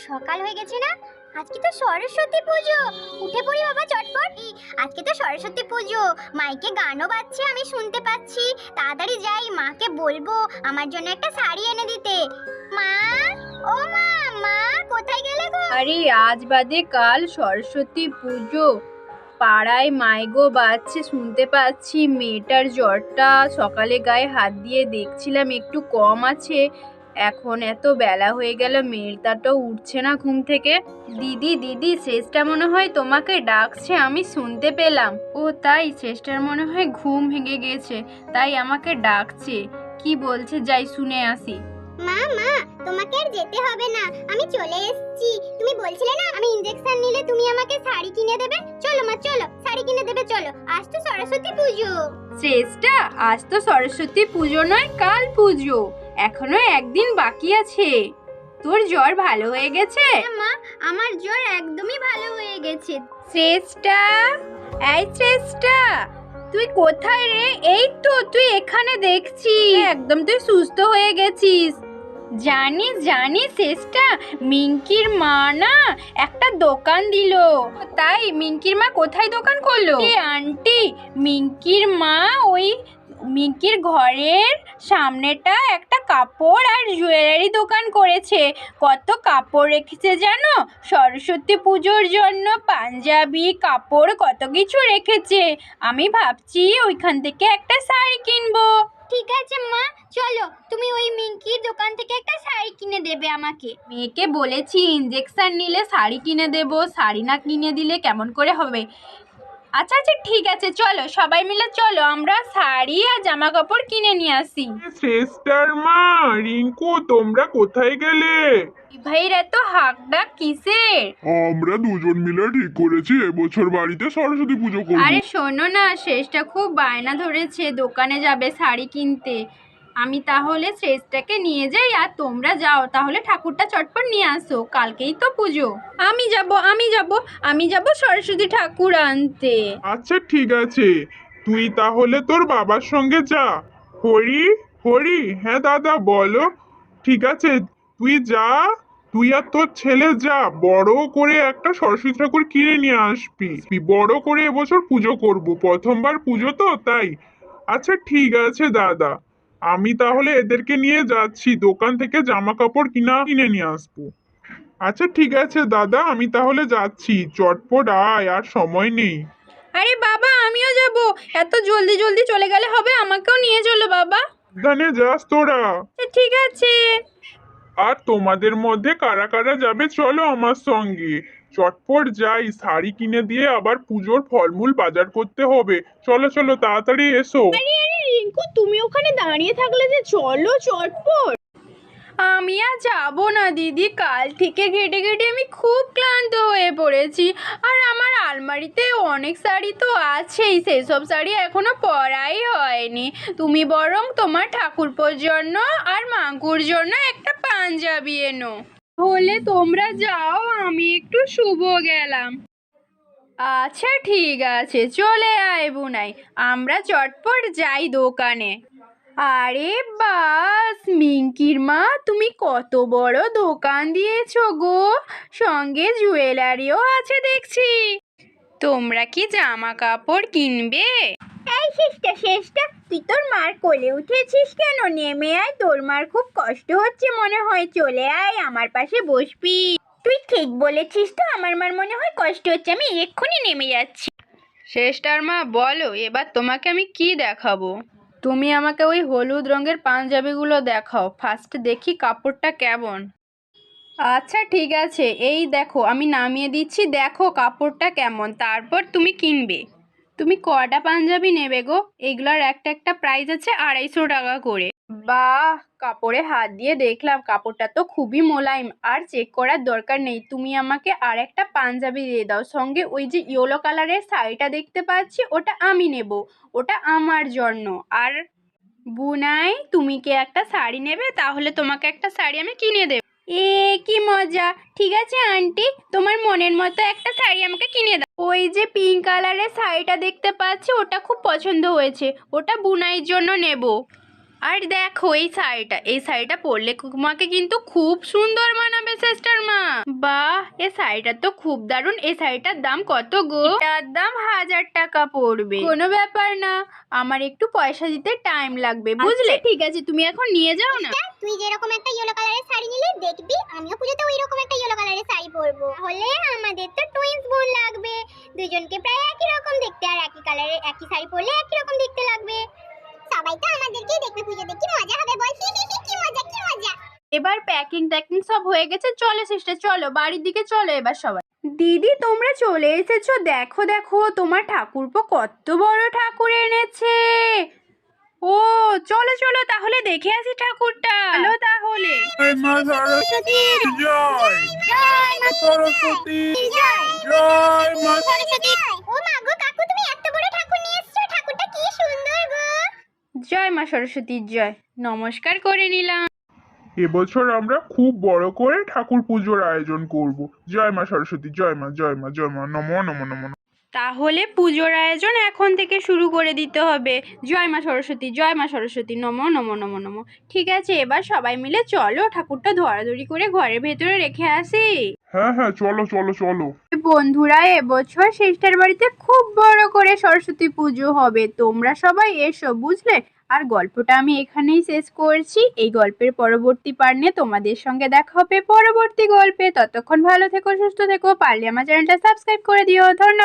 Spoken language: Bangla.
সকাল হয়ে গেছে না? আজকে তো সরস্বতী পুজো। উঠে পড়ি বাবা চটপট। আজকে তো সরস্বতী পুজো, মাইকে গানও বাজছে, আমি শুনতে পাচ্ছি। তাড়াতাড়ি যাই, মাকে বলবো আমার জন্য একটা শাড়ি এনে দিতে। মা, ও মা, মা কোথায় গেলে গো? আরে আজ বাদে কাল সরস্বতী পুজো, পাড়ায় মাইগো বাজছে শুনতে পাচ্ছি। মেয়েটার জ্বরটা সকালে গায়ে হাত দিয়ে দেখছিলাম একটু কম আছে। এখন এত বেলা হয়ে গেল, মেয়েটা তো উঠছে না ঘুম থেকে। দিদি দিদি, শেষটা মনে হয় তোমাকে ডাকছে, আমি শুনতে পেলাম। ও তাই, শেষটার মনে হয় ঘুম ভেঙে গেছে, তাই আমাকে ডাকছে। কি বলছে যাই শুনে আসি। মা মা, তোমাকে আর যেতে হবে না, আমি চলে এসেছি। তুমি বলছিলে না আমি ইনজেকশন নিলে তুমি আমাকে শাড়ি কিনে দেবে। চলো মা চলো, শাড়ি কিনে দেবে চলো। আজ তো সরস্বতী পুজো। শেষটা, আজ তো সরস্বতী পুজো নয়, কাল পুজো। এখনো একদিন বাকি আছে। তোর জ্বর ভালো হয়ে গেছে? মা, আমার জ্বর একদমই ভালো হয়ে গেছে। শ্রেষ্ঠা, এই শ্রেষ্ঠা, তুই কোথায় রে? এই তো তুই এখানে দেখছি, একদম তুই সুস্থ হয়ে গেছিস। জানিস জানিস শ্রেষ্ঠা, মিঙ্কির মা না একটা দোকান দিল। তাই? মিঙ্কির মা কোথায় দোকান করলো? আন্টি, মিঙ্কির মা ওই মিঙ্কির ঘরের সামনেটা একটা কাপড় আর জুয়েলারি দোকান করেছে। কত কাপড় রেখেছে জানো? সরস্বতী পুজোর জন্য পাঞ্জাবি কাপড় কত কিছু রেখেছে। আমি ভাবছি ওইখান থেকে একটা শাড়ি কিনবো। ঠিক আছে মা, চলো তুমি ওই মিঙ্কির দোকান থেকে একটা শাড়ি কিনে দেবে আমাকে। মেয়েকে বলেছি ইনজেকশন নিলে শাড়ি কিনে দেব, শাড়ি না কিনে দিলে কেমন করে হবে। আচ্ছা আচ্ছা ঠিক আছে, চলো সবাই মিলে চলো আমরা শাড়ি আর জামা কাপড় কিনে নিয়ে আসি। সিস্টার মা, রিঙ্কু, তোমরা কোথায় গেলে? ভাইয়ের এত হাক ডাক কিসের? আমরা দুজন মিলে ঠিক করেছি এবছর বাড়িতে সরস্বতী পুজো করব। আরে শোনো না, শেষটা খুব বায়না ধরেছে দোকানে যাবে শাড়ি কিনতে। আমি তাহলে শেষটাকে নিয়ে যাই আর তোমরা যাও, তাহলে ঠাকুরটা চটপট নিয়ে আসো, কালকেই তো পুজো। আমি যাব সরস্বতী ঠাকুর আনতে। আচ্ছা ঠিক আছে, তুই তাহলে তোর বাবার সঙ্গে যা। হরি, হরি, হ্যাঁ দাদা বলো। ঠিক আছে, তুই যা, তুই আর তোর ছেলে যা, বড় করে একটা সরস্বতী ঠাকুর কিনে নিয়ে আসবি। বড় করে এবছর পুজো করব, প্রথমবার পুজো তো তাই। আচ্ছা ঠিক আছে দাদা, আমি তাহলে এদেরকে নিয়ে যাচ্ছি, দোকান থেকে জামা কাপড় কিনে নিয়ে আসবো। আচ্ছা ঠিক আছে দাদা, আমি তাহলে যাচ্ছি, চটপট আয়, আর সময় নেই। আরে বাবা, আমিও যাব। এত জলদি জলদি চলে গেলে হবে, আমাকেও নিয়ে চলো বাবা। সাবধানে যাস তোরা। ঠিক আছে। আর তোমাদের মধ্যে কারা কারা যাবে চলো আমার সঙ্গে। চটপট যাই, শাড়ি কিনে দিয়ে আবার পুজোর ফলমূল বাজার করতে হবে। চলো চলো তাড়াতাড়ি এসো। আরে আরে রিঙ্কু, তুমি ওখানে দাঁড়িয়ে থাকলে যে, চলো চটপট। আমি আর যাবো না দিদি, কাল থেকে ঘেটে ঘেটে আমি খুব ক্লান্ত হয়ে পড়েছি। আর আমার আলমারিতে অনেক শাড়ি তো আছেই, সেসব শাড়ি এখনো পরাই হয়নি। তুমি বরং তোমার ঠাকুরপোর জন্য আর মাঙ্কুর জন্য একটা পাঞ্জাবি এনো। হলে তোমরা যাও, আমি একটু শুভ গেলাম। আচ্ছা ঠিক আছে, চলে আয় বুনাই, আমরা চটপট যাই দোকানে। আরে বাস, মিঙ্কির মা তুমি কত বড় দোকান দিয়েছো গো, সঙ্গে জুয়েলারিও আছে দেখছি। তোমরা কি জামা কাপড় কিনবে? এই শেষটা, তুই তোর মার কোলে উঠেছিস কেন? নেমে আয়, তোর মার খুব কষ্ট হচ্ছে মনে হয়, চলে আয় আমার পাশে বসবি। তুই ঠিক বলেছিস তো, আমার মার মনে হয় কষ্ট হচ্ছে, আমি এক্ষুনি নেমে যাচ্ছি। শেষটার মা বলো, এবার তোমাকে আমি কি দেখাবো? তুমি আমাকে ওই হলুদ রঙের পাঞ্জাবিগুলো দেখাও, ফার্স্ট দেখি কাপড়টা কেমন। আচ্ছা ঠিক আছে, এই দেখো আমি নামিয়ে দিচ্ছি, দেখো কাপড়টা কেমন, তারপর তুমি কিনবে। তুমি কটা পাঞ্জাবি নেবে গো? এগুলোর একটা একটা প্রাইস আছে 250 টাকা করে। বাহ, কাপড়ে হাত দিয়ে দেখলাম কাপড়টা তো খুবই মোলায়েম, আর চেক করার দরকার নেই। তুমি আমাকে আর একটা পাঞ্জাবি দিয়ে দাও, সঙ্গে ওই যে ইয়েলো কালারের শাড়িটা দেখতে পাচ্ছি ওটা আমি নেব, ওটা আমার জন্য। আর বুনাই, তুমি কি একটা শাড়ি নেবে? তাহলে তোমাকে একটা শাড়ি আমি কিনে দেব। এ কি মজা! ঠিক আছে আন্টি, তোমার মনের মতো একটা শাড়ি আমাকে কিনে দাও। ওই যে পিঙ্ক কালারের শাড়িটা দেখতে পাচ্ছি ওটা খুব পছন্দ হয়েছে, ওটা বুনাইয়ের জন্য নেব। আর দেখো এই শাড়িটা পরলে তোমাকে কিন্তু খুব সুন্দর মানাবে সিস্টার মা। বাহ, এই শাড়িটা তো খুব দারুণ। এই শাড়িটার দাম কত গো? এটার দাম 1000 টাকা পড়বে। কোনো ব্যাপার না, আমার একটু পয়সা দিতে টাইম লাগবে, বুঝলে? ঠিক আছে, তুমি এখন নিয়ে যাও না। তুই যেরকম একটা ইয়েলো কালারের শাড়ি নিলে দেখবি আমিও পুজোতে ওই রকম একটা ইয়েলো কালারের শাড়ি পরবো। তাহলে আমাদের তো টুইন্স বোন লাগবে, দুজনকে প্রায় একই রকম দেখতে, আর একই কালারের একই শাড়ি পরলে একই রকম দেখতে লাগবে। সবাই তো আমাদেরকেই দেখবে পুজোতে, কি মজা হবে বল? কি মজা কি মজা। এবার প্যাকিং ট্যাকিং সব হয়ে গেছে, চলো সিস্টার, চলো বাড়ির দিকে চলো এবার সবাই। দিদি তোমরা চলে এসেছো, দেখো দেখো তোমার ঠাকুরপো কত বড় ঠাকুর এনেছে। ও চলো চলো তাহলে দেখে আসি ঠাকুরটা। চলো তাহলে। জয় মা সরস্বতী জয়, জয় মা সরস্বতী জয়, জয় মা। সরস্বতী। ও মা গো কাকু, তুমি এত বড় ঠাকুর নিয়ে এসেছো, ঠাকুরটা কি সুন্দর গো। জয় মা সরস্বতীর জয়। নমস্কার করে নিলাম। এবছর আমরা খুব বড় করে ঠাকুর পুজোর আয়োজন করব। জয় মা সরস্বতী জয় মা জয় মা জয় মা, নমো নমো নমো। তাহলে পুজোর আয়োজন এখন থেকে শুরু করে দিতে হবে। জয় মা সরস্বতী, জয় মা সরস্বতী, নমো নমো নমো নমো। ঠিক আছে, এবার সবাই মিলে চলো ঠাকুরটা ধরাধরি করে ঘরের ভেতরে রেখে আসি। হ্যাঁ হ্যাঁ, চলো চলো চলো। বন্ধুরা, এবছর সিস্টার বাড়িতে খুব বড় করে সরস্বতী পুজো হবে, তোমরা সবাই এসো, বুঝলে? আর গল্পটা আমি এখানেই শেষ করছি। এই গল্পের পরবর্তী পার্ট নিয়ে তোমাদের সঙ্গে দেখা হবে পরবর্তী গল্পে। ততক্ষণ ভালো থেকো, সুস্থ থেকো, পারলে আমার চ্যানেলটা সাবস্ক্রাইব করে দিও। ধন্যবাদ।